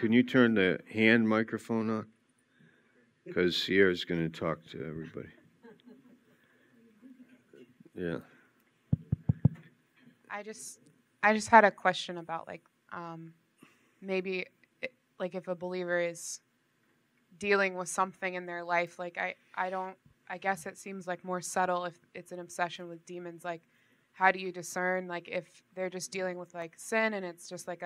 can you turn the hand microphone on? Because Sierra's going to talk to everybody. Yeah. I just had a question about maybe like if a believer is dealing with something in their life, like I guess it seems like more subtle if it's an obsession with demons. Like, how do you discern like if they're just dealing with like sin and it's just like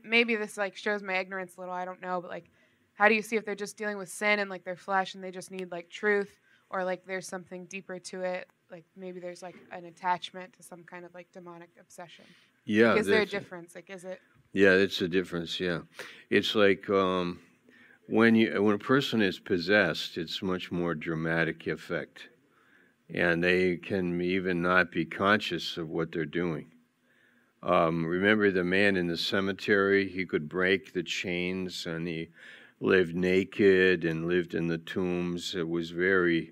maybe this like shows my ignorance a little, I don't know, but like how do you see if they're just dealing with sin and like their flesh and they just need like truth, or like there's something deeper to it, like maybe there's like an attachment to some kind of like demonic obsession? Yeah. Like, is there a difference? Like, is it? Yeah, it's a difference. Yeah. It's like when a person is possessed, it's much more dramatic effect. And they can even not be conscious of what they're doing. Remember the man in the cemetery? He could break the chains and he lived naked and lived in the tombs. It was very,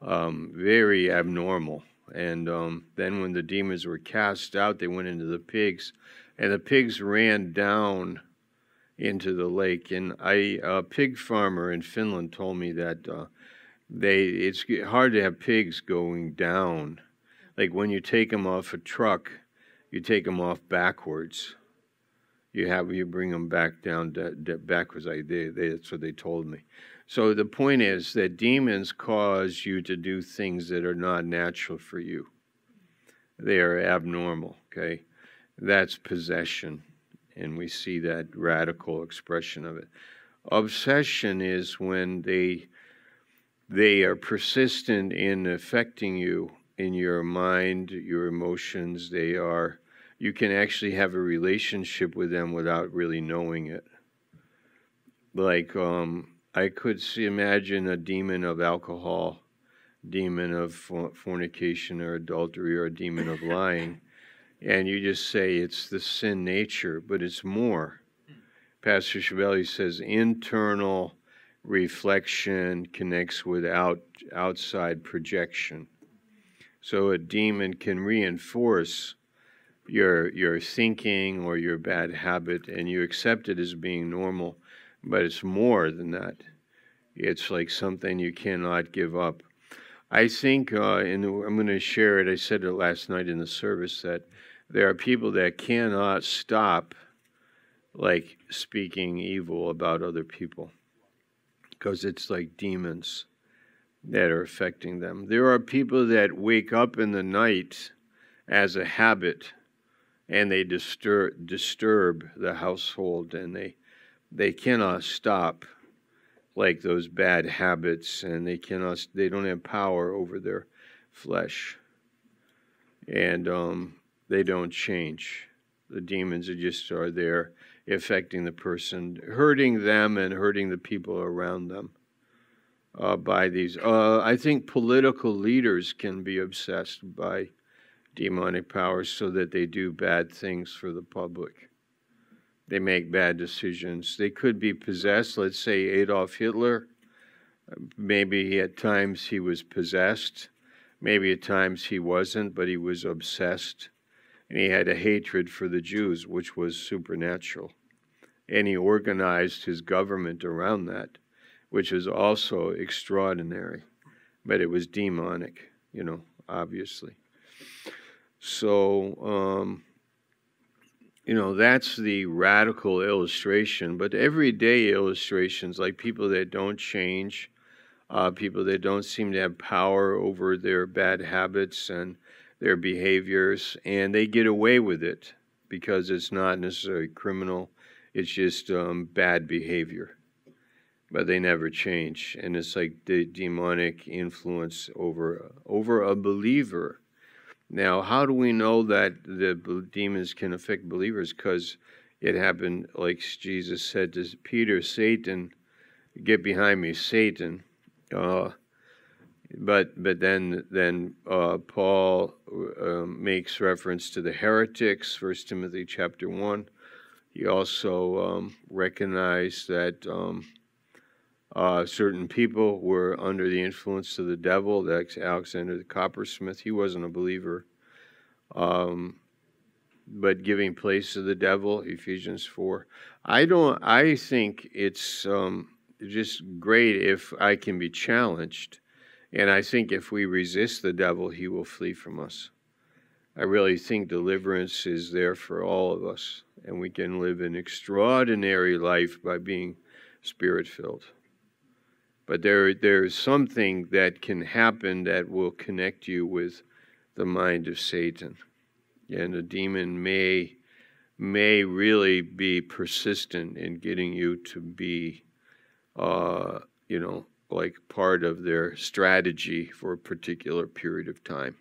very abnormal. And then when the demons were cast out, they went into the pigs, and the pigs ran down into the lake. And a pig farmer in Finland told me that it's hard to have pigs going down. Like when you take them off a truck, you take them off backwards. You bring them back down backwards. That's what they told me. So the point is that demons cause you to do things that are not natural for you. They are abnormal. Okay, that's possession, and we see that radical expression of it. Obsession is when they are persistent in affecting you in your mind, your emotions. You can actually have a relationship with them without really knowing it. Like, I could imagine a demon of alcohol, demon of fornication or adultery, or a demon of lying, and you just say it's the sin nature, but it's more. Pastor Chevalier says internal reflection connects with outside projection. So a demon can reinforce your thinking or your bad habit, and you accept it as being normal, but it's more than that. It's like something you cannot give up. I think, and I'm going to share it, I said it last night in the service, that there are people that cannot stop like speaking evil about other people, because it's like demons that are affecting them. There are people that wake up in the night as a habit, and they disturb the household, and they cannot stop like those bad habits, and they don't have power over their flesh, and they don't change. The demons are there affecting the person, hurting them and hurting the people around them by these. I think political leaders can be obsessed by demonic powers so that they do bad things for the public. They make bad decisions. They could be possessed. Let's say Adolf Hitler. Maybe at times he was possessed. Maybe at times he wasn't, but he was obsessed. And he had a hatred for the Jews, which was supernatural. And he organized his government around that, which is also extraordinary. But it was demonic, obviously. So, that's the radical illustration. But everyday illustrations, like people that don't change, people that don't seem to have power over their bad habits and their behaviors, and they get away with it because it's not necessarily criminal. It's just bad behavior, but they never change. And it's like the demonic influence over a believer. Now, how do we know that the demons can affect believers? Because it happened, like Jesus said to Peter, Satan, get behind me, Satan. But then Paul makes reference to the heretics, 1 Timothy chapter 1. He also recognized that certain people were under the influence of the devil. That's Alexander the coppersmith. He wasn't a believer. but giving place to the devil, Ephesians 4. I think it's just great if I can be challenged. And I think if we resist the devil, he will flee from us. I really think deliverance is there for all of us, and we can live an extraordinary life by being Spirit-filled. But there's something that can happen that will connect you with the mind of Satan. And the demon may really be persistent in getting you to be, like part of their strategy for a particular period of time.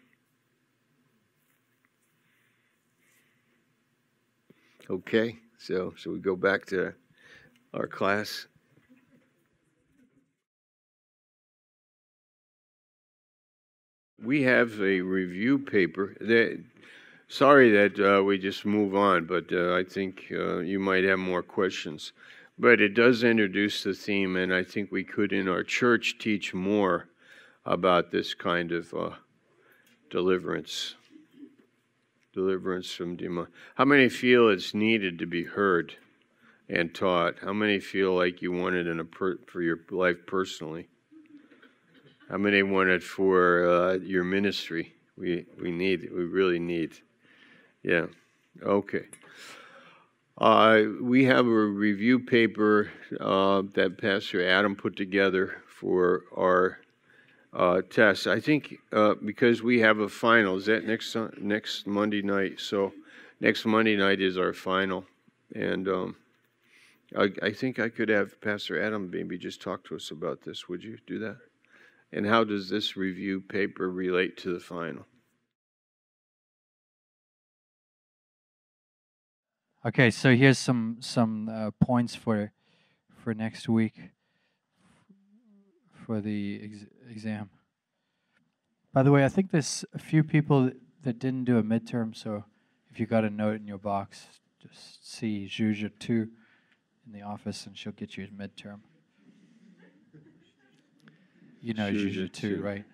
Okay, so we go back to our class. We have a review paper. Sorry that we just move on, but I think you might have more questions. But it does introduce the theme, and I think we could, in our church, teach more about this kind of deliverance. Deliverance from demon. How many feel it's needed to be heard and taught? How many feel like you want it for your life personally? How many want it for your ministry? We need it. We really need. Yeah. Okay. We have a review paper that Pastor Adam put together for our test. I think because we have a final. Is that next Monday night? So next Monday night is our final, and I think I could have Pastor Adam maybe just talk to us about this. Would you do that? And how does this review paper relate to the final? Okay, so here's some points for next week for the exam. By the way, I think there's a few people that didn't do a midterm, so if you got a note in your box, just see Zhuzha 2 in the office, and she'll get you a midterm. You know Zhuzha 2, right?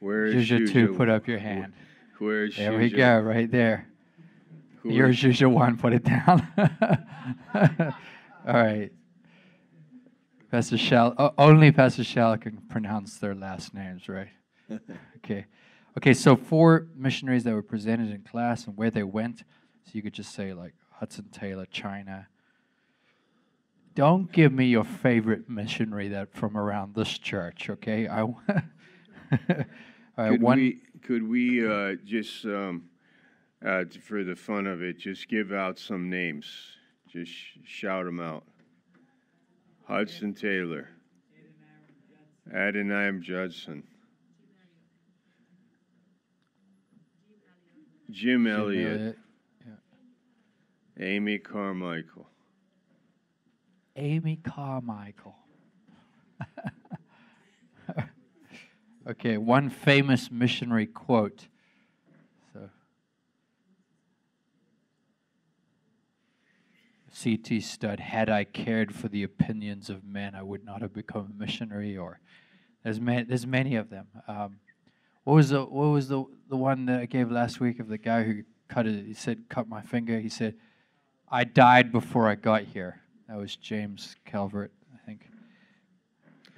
Where is Zhuzha 2? Put up your hand. Where is there Zhuzha? We go, right there. You're Zhuzha 1, put it down. All right. Pastor Shell, only Pastor Shell can pronounce their last names, right? Okay, so 4 missionaries that were presented in class and where they went. So you could just say like Hudson Taylor, China. Don't give me your favorite missionary that from around this church, okay? All right, could we just, for the fun of it, just give out some names? Just shout them out. Hudson Taylor. Adoniram Judson. Jim Elliott. Yeah. Amy Carmichael. Amy Carmichael. Okay, one famous missionary quote. So, C.T. Studd, had I cared for the opinions of men, I would not have become a missionary. Or there's many of them. What was the one that I gave last week of the guy who he said, cut my finger. He said, I died before I got here. That was James Calvert, I think.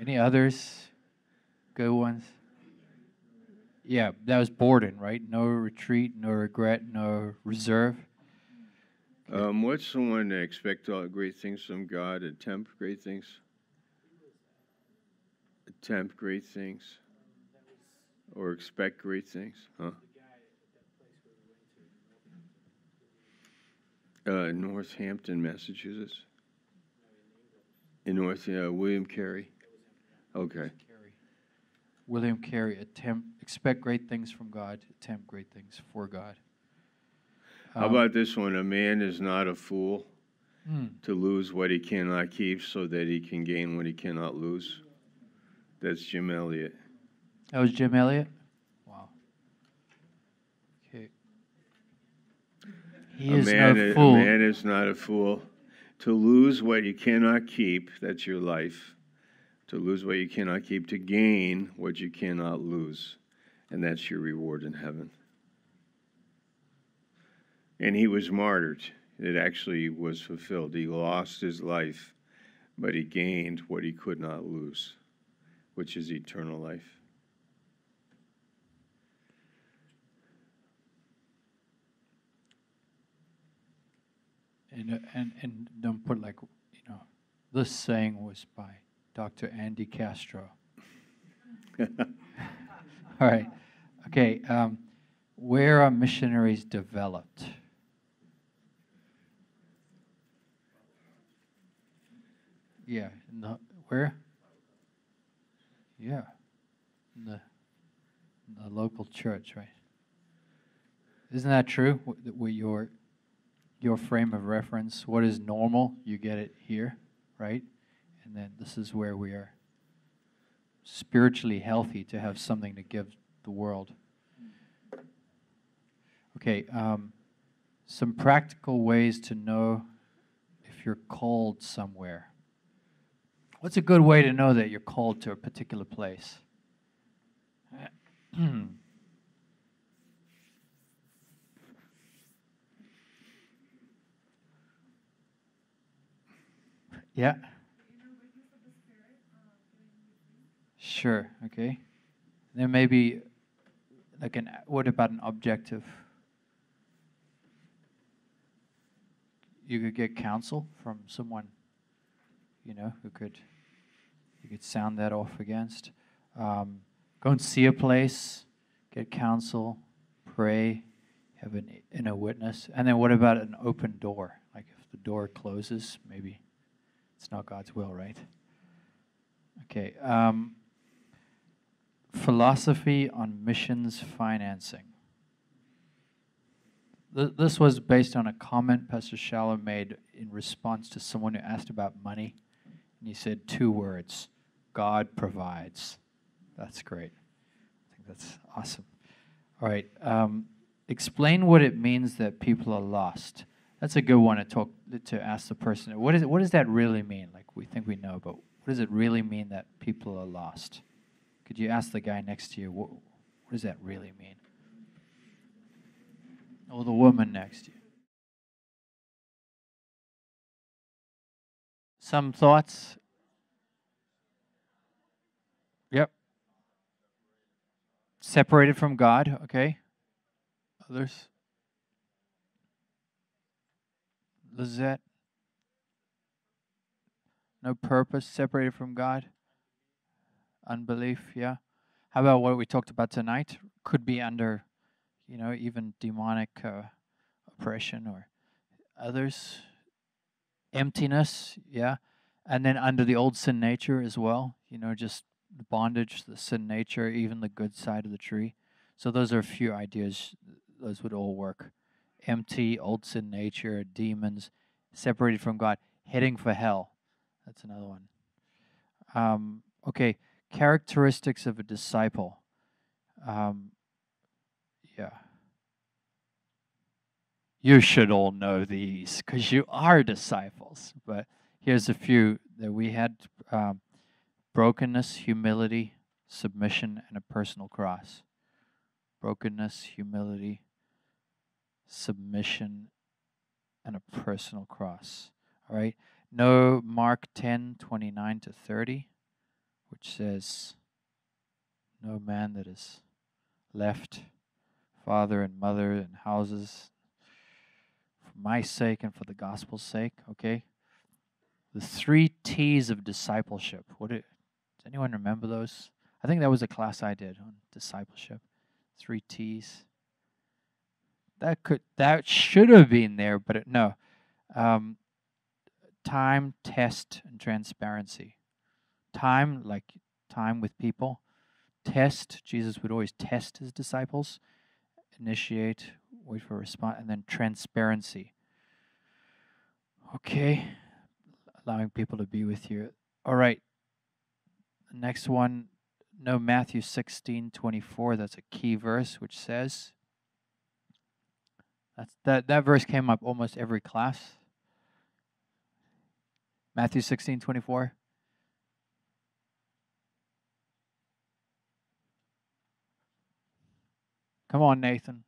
Any others? Good ones? Yeah, that was Borden, right? No retreat, no regret, no reserve. What's the one that expect all great things from God, attempt great things? Attempt great things. Or expect great things, huh? Northampton, Massachusetts. In William Carey. Okay. William Carey, expect great things from God, attempt great things for God. How about this one? A man is not a fool to lose what he cannot keep so that he can gain what he cannot lose. That's Jim Elliott. That was Jim Elliott? Wow. Okay. A man is not a fool to lose what you cannot keep. That's your life. To lose what you cannot keep, to gain what you cannot lose. And that's your reward in heaven. And he was martyred. It actually was fulfilled. He lost his life, but he gained what he could not lose, which is eternal life. And don't put like, this saying was by Dr. Andy Castro. All right. Okay. Where are missionaries developed? Yeah. Where? Yeah. In the local church, right? Isn't that true? With your frame of reference, what is normal, you get it here, right? And then this is where we are spiritually healthy to have something to give the world. Okay, some practical ways to know if you're called somewhere. What's a good way to know that you're called to a particular place? Yeah. Sure. Okay. There may be like what about an objective? You could get counsel from someone, who you could sound that off against. Go and see a place, get counsel, pray, have an inner witness. And then what about an open door? Like if the door closes, maybe it's not God's will, right? Okay. Philosophy on missions financing. This was based on a comment Pastor Shallow made in response to someone who asked about money. And he said 2 words, God provides. That's great. I think that's awesome. All right. Explain what it means that people are lost. That's a good one to ask the person. What does that really mean? Like we think we know, but what does it really mean that people are lost? Could you ask the guy next to you, what does that really mean? Or the woman next to you. Some thoughts? Yep. Separated from God, okay. Others? Lizette? No purpose, separated from God? Unbelief, yeah. How about what we talked about tonight? Could be under, even demonic oppression or others. Emptiness, yeah. And then under the old sin nature as well, just the bondage, the sin nature, even the good side of the tree. So those are a few ideas. Those would all work. Empty, old sin nature, demons, separated from God, heading for hell. That's another one. Okay, characteristics of a disciple. Yeah. You should all know these because you are disciples. But here's a few that we had. Brokenness, humility, submission, and a personal cross. Brokenness, humility, submission, and a personal cross. All right. Know Mark 10:29-30, which says, no man that is left father and mother and houses for my sake and for the gospel's sake. Okay. The 3 T's of discipleship. Does anyone remember those? I think that was a class I did on discipleship. 3 T's. That should have been there, but no. Time, test, and transparency. Time, like time with people. Test. Jesus would always test his disciples. Initiate, wait for a response, and then transparency. Okay. Allowing people to be with you. All right. The next one, know Matthew 16:24. That's a key verse, which says, that verse came up almost every class. Matthew 16:24. Come on, Nathan.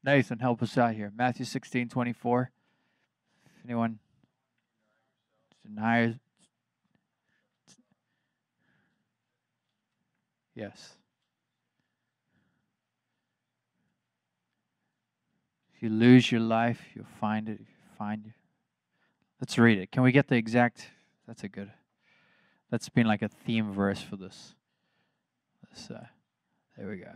Nathan, help us out here. Matthew 16:24. If anyone denies, yes. If you lose your life, you'll find it. If you find it. Let's read it. Can we get the exact? That's a good. That's been like a theme verse for this. There we go.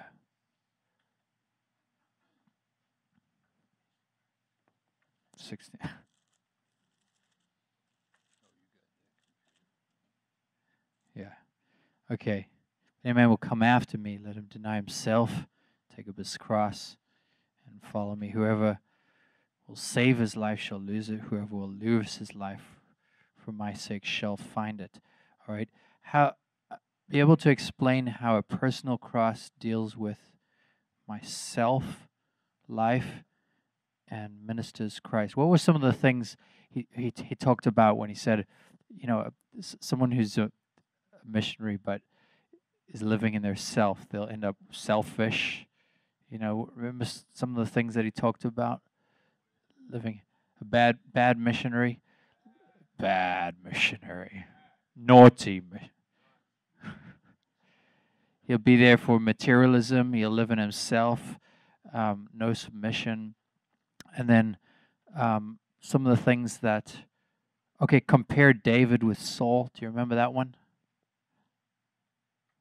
Yeah. Okay. If any man will come after me, let him deny himself, take up his cross, and follow me. Whoever will save his life shall lose it. Whoever will lose his life for my sake shall find it. All right. How be able to explain how a personal cross deals with myself, life, and ministers Christ. What were some of the things he talked about when he said, you know, someone who's a missionary but is living in their self, they'll end up selfish. You know, remember some of the things that he talked about? Living a bad missionary, naughty. He'll be there for materialism. He'll live in himself, no submission. And then some of the things that, okay, compare David with Saul. Do you remember that one?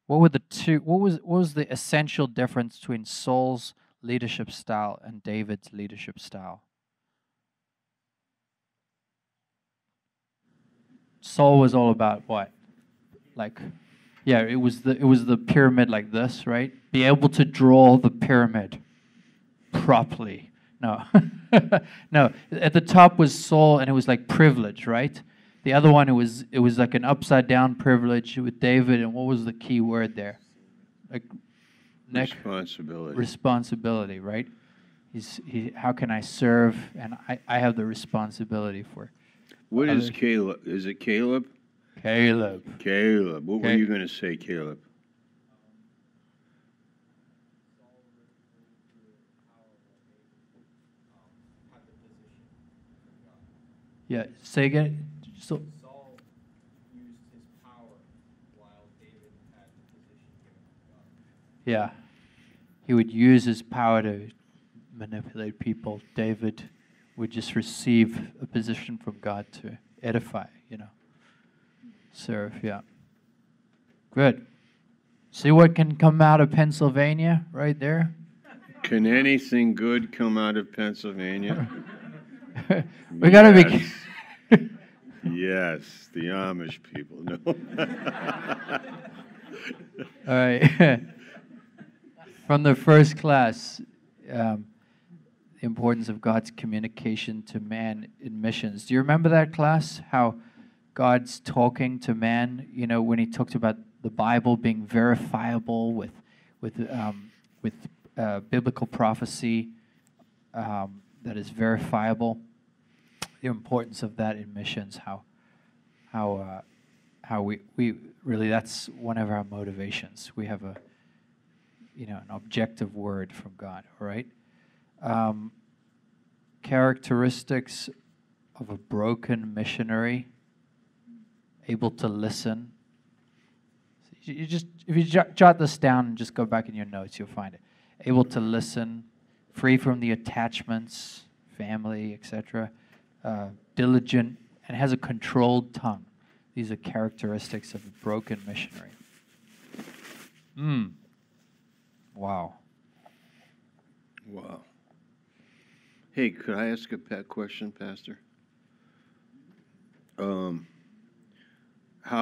What were the two? What was the essential difference between Saul's leadership style and David's leadership style? Saul was all about what? Like, yeah, it was the pyramid like this, right? Be able to draw the pyramid properly. No. No. At the top was Saul, and it was like privilege, right? The other one, it was like an upside down privilege with David, and what was the key word there? Like responsibility. Responsibility, right? How can I serve? And I have the responsibility for. What is Caleb? Is it Caleb? Caleb. What were you going to say, Caleb? Yeah, say again. So Saul used his power while David had the position given from God. yeah, he would use his power to manipulate people. David would just receive a position from God to edify, serve. Yeah, good. See what can come out of Pennsylvania right there? Can anything good come out of Pennsylvania? We gotta be. Yes, the Amish people. No. All right. From the first class, the importance of God's communication to man in missions. Do you remember that class? How God's talking to man. When He talked about the Bible being verifiable with biblical prophecy that is verifiable. The importance of that in missions, how we really, that's one of our motivations. We have an objective word from God. All right. Characteristics of a broken missionary: able to listen. If you jot this down and just go back in your notes, you'll find it. Able to listen, free from the attachments, family, etc. Diligent, and has a controlled tongue. These are characteristics of a broken missionary. Wow. Wow. Hey, could I ask a pet question, Pastor? How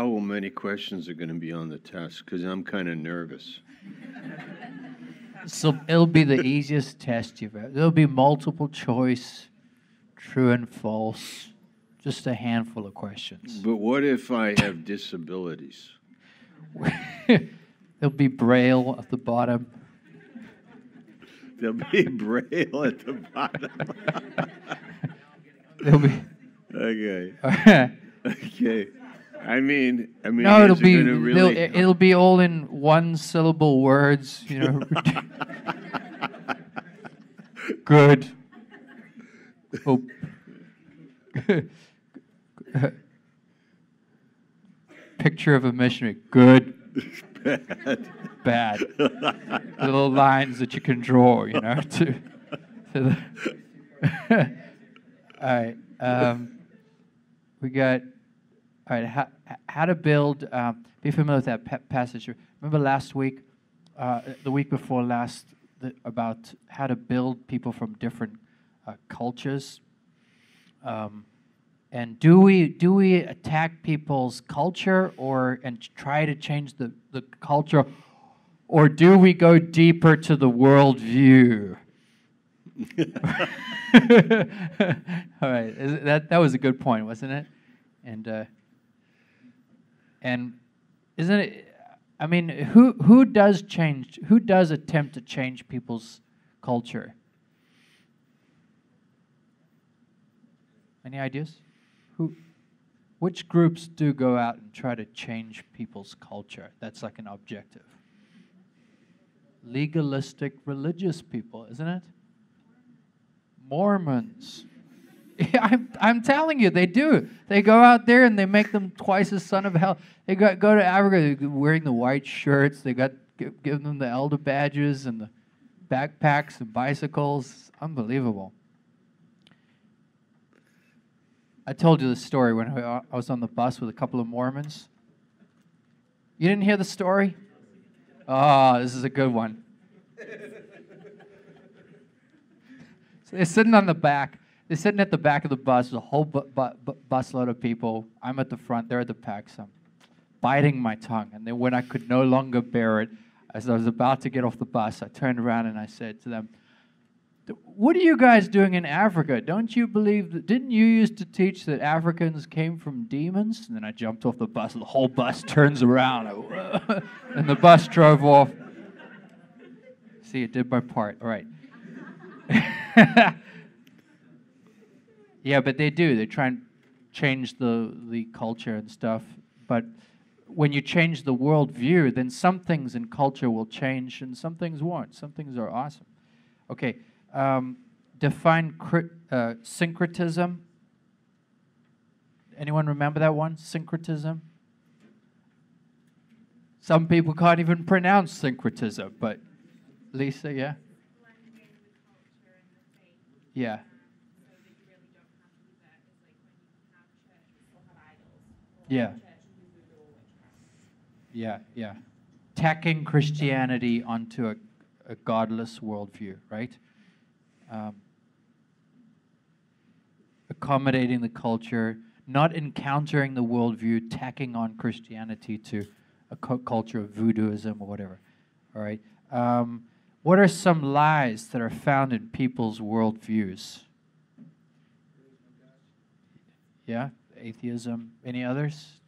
many questions are going to be on the test? Because I'm kind of nervous. So it'll be the easiest test you've ever. There'll be multiple choice, true and false, just a handful of questions. But what if I have disabilities? There'll be Braille at the bottom. There'll be Braille at the bottom. There'll be. Okay. Okay. I mean. No, it'll be. Really... It'll be all in one syllable words. Good. Oh. Picture of a missionary. Good. Bad. Little lines that you can draw, to the all right. We got, all right, how to build, be familiar with that passage. Remember last week, the week before last, about how to build people from different cultures. And do we attack people's culture and try to change the culture, or do we go deeper to the worldview? All right, that was a good point, wasn't it? And isn't it? I mean, who does attempt to change people's culture? Any ideas? Which groups do go out and try to change people's culture? That's like an objective. Legalistic religious people, isn't it? Mormons. Yeah, I'm telling you, they do. They go out there and they make them twice as son of hell. They go to Africa, they're wearing the white shirts. They give them the elder badges and the backpacks and bicycles. Unbelievable. I told you the story when I was on the bus with a couple of Mormons. You didn't hear the story? Oh, this is a good one. So they're sitting on the back. They're sitting at the back of the bus. There's a whole busload of people. I'm at the front. They're at the back. So I'm biting my tongue. And then when I could no longer bear it, as I was about to get off the bus, I turned around and I said to them, "What are you guys doing in Africa? Don't you believe that? Didn't you used to teach that Africans came from demons?" And then I jumped off the bus, and the whole bus turns around, and the bus drove off. See, it did my part. All right. Yeah, but they do. They try and change the culture and stuff. But when you change the worldview, then some things in culture will change, and some things won't. Some things are awesome. Okay. Define syncretism. Anyone remember that one? Syncretism? Some people can't even pronounce syncretism, but Lisa, yeah? Blending with culture and the faith. Yeah. So that you really don't have to do that. It's like when you have church, you still have idols. Or Yeah. church and do voodoo or witchcraft. Yeah. Tacking Christianity onto a godless worldview, right? Accommodating the culture, not encountering the worldview, tacking on Christianity to a culture of voodooism or whatever. All right. What are some lies that are found in people's worldviews? Yeah, atheism. Any others?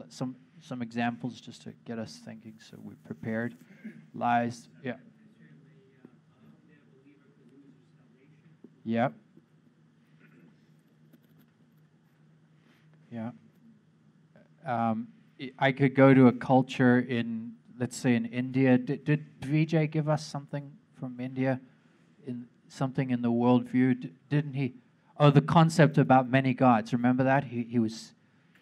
Some examples just to get us thinking, so we're prepared. Lies. Yeah. Yep. Yeah. I could go to a culture in, let's say, in India. Did Vijay give us something from India, something in the worldview? Didn't he? Oh, the concept about many gods. Remember that? He was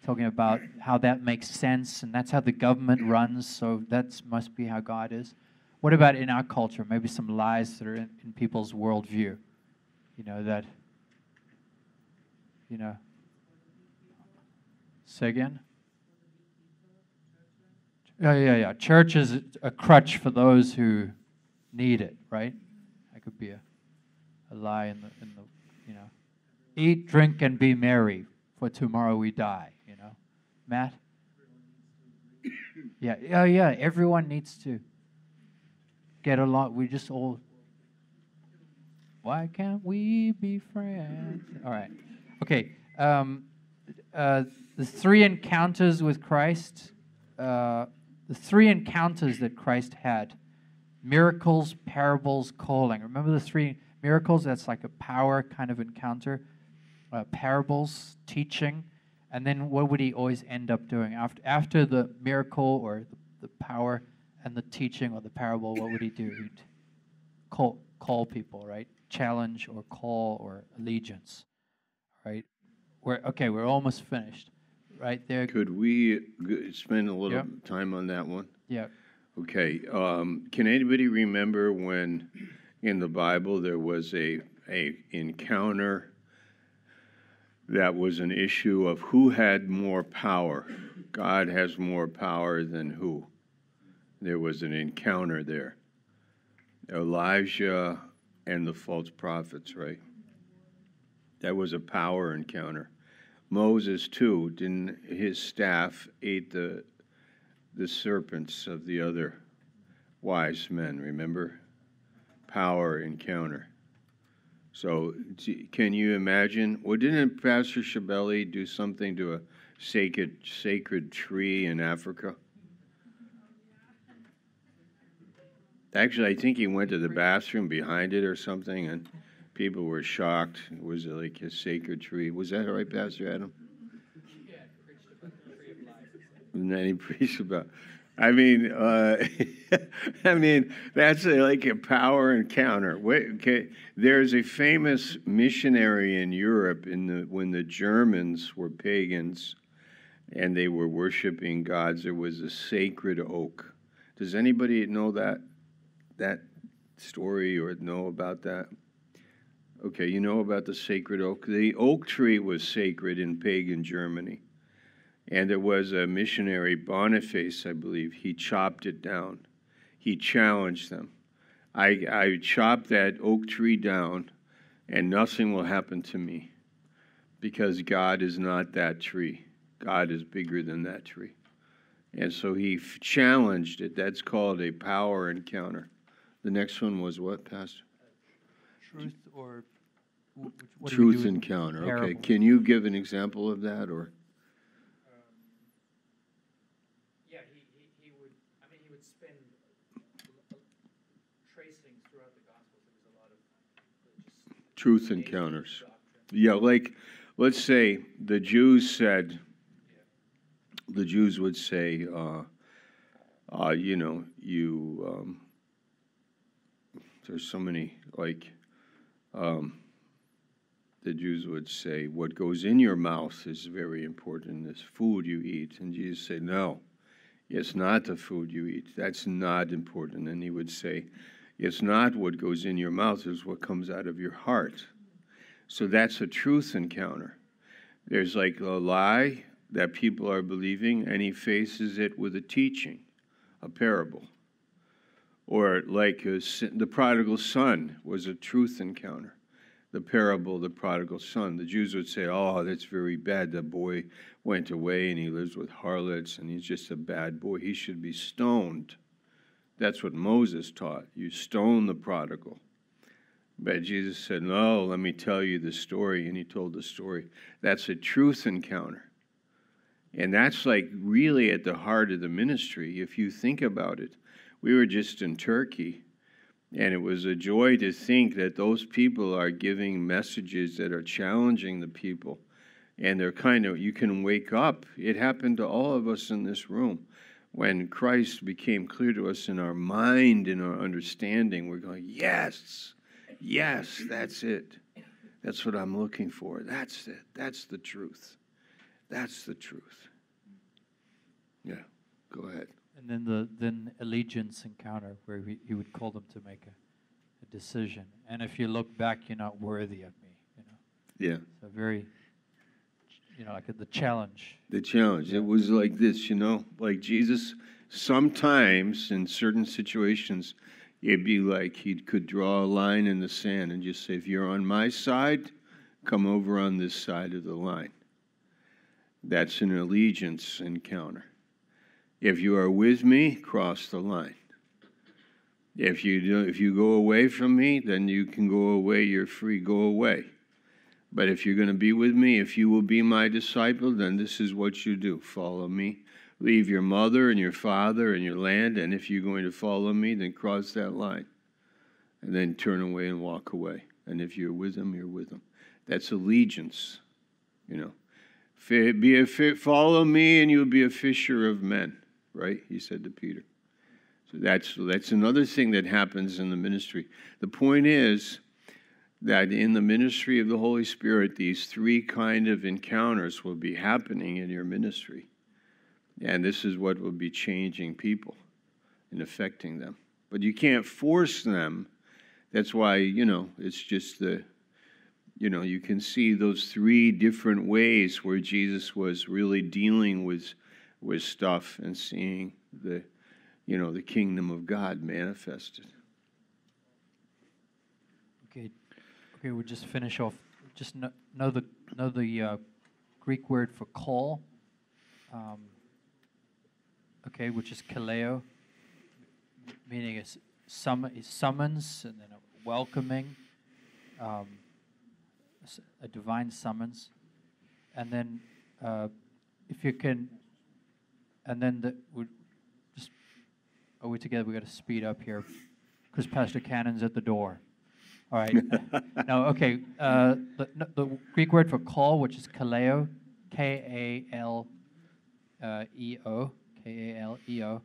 talking about how that makes sense, and that's how the government runs, so that must be how God is. What about in our culture? Maybe some lies that are in people's worldview. Say again? Yeah. Church is a crutch for those who need it, right? That could be a lie in the eat, drink, and be merry, for tomorrow we die, Matt? Yeah, everyone needs to get along. We just all, why can't we be friends? All right. Okay. The three encounters with Christ, the three encounters that Christ had: miracles, parables, calling. Remember the three miracles? That's like a power kind of encounter. Parables, teaching. And then what would he always end up doing? After the miracle or the power and the teaching or the parable, what would he do? He'd call people, right? challenge or call or allegiance, right? We're almost finished, right there. Could we spend a little Yep. time on that one? Yeah. Okay. Can anybody remember when in the Bible there was a encounter that was an issue of who had more power? God has more power than who? There was an encounter there. Elijah and the false prophets, right? That was a power encounter. Moses too, didn't his staff ate the serpents of the other wise men, remember? Power encounter. So can you imagine? Well, didn't Pastor Shabelli do something to a sacred tree in Africa? Actually, I think he went to the bathroom behind it or something, and people were shocked. It was like a sacred tree. Was that right, Pastor Adam? Yeah, preached about the tree of life. And then he preached about. I mean, I mean that's like a power encounter. Okay, there's a famous missionary in Europe when the Germans were pagans, and they were worshiping gods. There was a sacred oak. Does anybody know that story or know about that? Okay, you know about the sacred oak. The oak tree was sacred in pagan Germany. And there was a missionary, Boniface, I believe. He chopped it down. He challenged them. I chopped that oak tree down, and nothing will happen to me, because God is not that tree. God is bigger than that tree. And so he challenged it. That's called a power encounter. The next one was what, Pastor? Truth or what do you Truth do with encounter. Okay. parable? Can you give an example of that, or? Yeah, he would. I mean, he would spend tracing throughout the Gospels. There was a lot of just Truth basic encounters. doctrine. Yeah, like, let's say the Jews would say, you know, there's so many, like, the Jews would say, what goes in your mouth is very important, this food you eat. And Jesus said, no, it's not the food you eat. That's not important. And he would say, it's not what goes in your mouth, it's what comes out of your heart. So that's a truth encounter. There's like a lie that people are believing, and he faces it with a teaching, a parable. Or like the prodigal son was a truth encounter. The parable of the prodigal son. The Jews would say, oh, that's very bad. The boy went away and he lives with harlots and he's just a bad boy. He should be stoned. That's what Moses taught. You stone the prodigal. But Jesus said, no, let me tell you the story. And he told the story. That's a truth encounter. And that's like really at the heart of the ministry. If you think about it, we were just in Turkey, and it was a joy to think that those people are giving messages that are challenging the people. And they're kind of, you can wake up. It happened to all of us in this room. When Christ became clear to us in our mind and our understanding, we're going, yes, yes, that's it. That's what I'm looking for. That's it. That's the truth. That's the truth. Yeah, go ahead. And then allegiance encounter, where he would call them to make a decision. And if you look back, you're not worthy of me. Yeah. So very, like the challenge. The challenge. It was like this, like Jesus, sometimes in certain situations, it'd be like he could draw a line in the sand and just say, if you're on my side, come over on this side of the line. That's an allegiance encounter. If you are with me, cross the line. If you go away from me, then you can go away. You're free. Go away. But if you're going to be with me, if you will be my disciple, then this is what you do. Follow me. Leave your mother and your father and your land, and if you're going to follow me, then cross that line. And then turn away and walk away. And if you're with him, you're with him. That's allegiance, Follow me and you'll be a fisher of men, right? He said to Peter. So that's another thing that happens in the ministry. The point is, that in the ministry of the Holy Spirit, these three kind of encounters will be happening in your ministry. And this is what will be changing people and affecting them. But you can't force them. That's why, it's just you can see those three different ways where Jesus was really dealing with stuff and seeing the kingdom of God manifested. Okay, we'll just finish off. Just know the Greek word for call. Which is kaleo, meaning a summons and then a welcoming, a divine summons, and then if you can, and then we're together. We got to speed up here because Pastor Cannon's at the door. All right. No, okay. The Greek word for call, which is kaleo, Kaleo, Kaleo.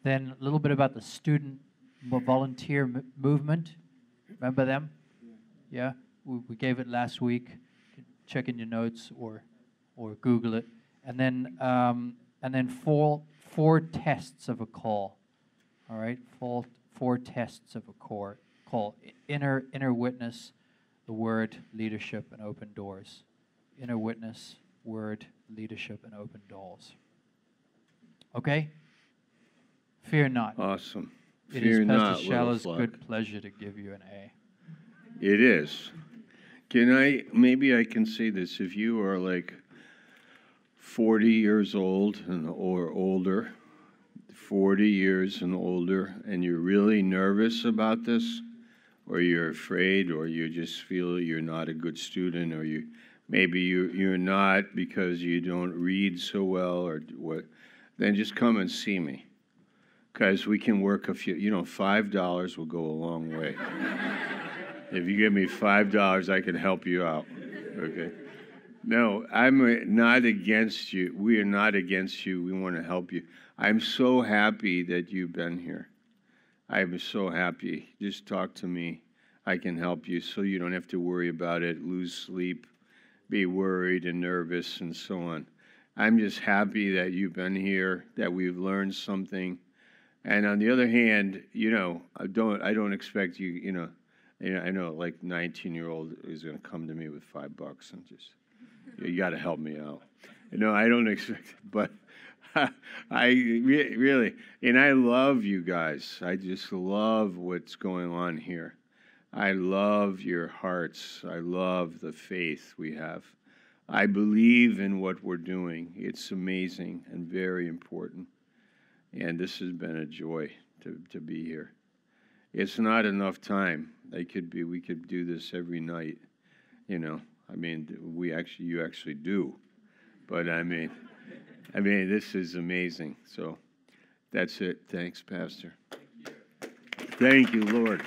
Then a little bit about the student volunteer movement. Remember them? Yeah, we gave it last week. Check in your notes or Google it. And then four tests of a call. All right, four tests of a call. Inner witness, the word, leadership, and open doors. Inner witness, word, leadership, and open doors. Okay? Fear not. Awesome. It Fear is not, Pastor little Shallow's flock. good pleasure to give you an A. It is. Maybe I can say this. If you are like 40 years old or older, 40 years and older, and you're really nervous about this, or you're afraid, or you just feel you're not a good student, or maybe you're not because you don't read so well, or what, then just come and see me. Because we can work a few, $5 will go a long way. If you give me $5, I can help you out, okay? No, I'm not against you. We are not against you. We want to help you. I'm so happy that you've been here. I'm so happy. Just talk to me. I can help you so you don't have to worry about it, lose sleep, be worried and nervous and so on. I'm just happy that you've been here, that we've learned something. And on the other hand, I don't expect you, I know like 19-year-old is going to come to me with $5 and just, you got to help me out. I don't expect, but I really, and I love you guys. I just love what's going on here. I love your hearts. I love the faith we have. I believe in what we're doing. It's amazing and very important. And this has been a joy to be here. It's not enough time. We could do this every night. You actually do. But I mean, this is amazing. So that's it. Thanks, Pastor. Thank you, Lord.